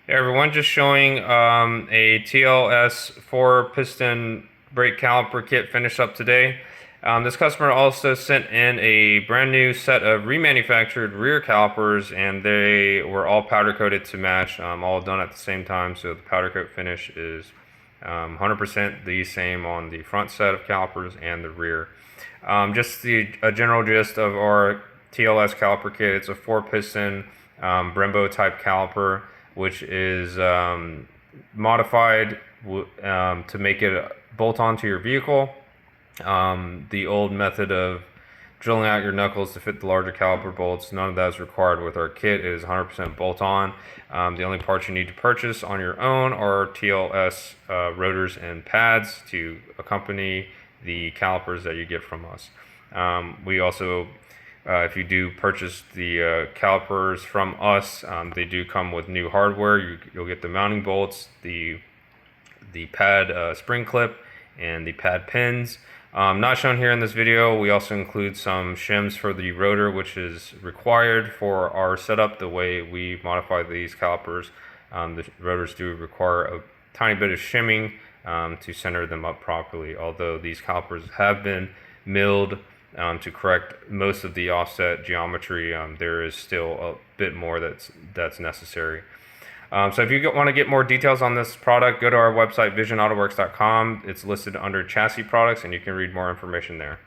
Hey everyone, just showing a TLS 4 piston brake caliper kit finished up today. This customer also sent in a brand new set of remanufactured rear calipers, and they were all powder coated to match, all done at the same time. So the powder coat finish is 100% the same on the front set of calipers and the rear. Just a general gist of our TLS caliper kit. It's a 4 piston Brembo type caliper, which is modified to make it bolt onto your vehicle. The old method of drilling out your knuckles to fit the larger caliper bolts, none of that is required with our kit. It is 100% bolt on. The only parts you need to purchase on your own are TLS rotors and pads to accompany the calipers that you get from us. We also, if you do purchase the calipers from us, they do come with new hardware. You'll get the mounting bolts, the pad spring clip, and the pad pins. Not shown here in this video, we also include some shims for the rotor, which is required for our setup. The way we modify these calipers, the rotors do require a tiny bit of shimming to center them up properly. Although these calipers have been milled to correct most of the offset geometry, there is still a bit more that's necessary. So if you want to get more details on this product, go to our website, VisionAutoworks.com. It's listed under chassis products, and you can read more information there.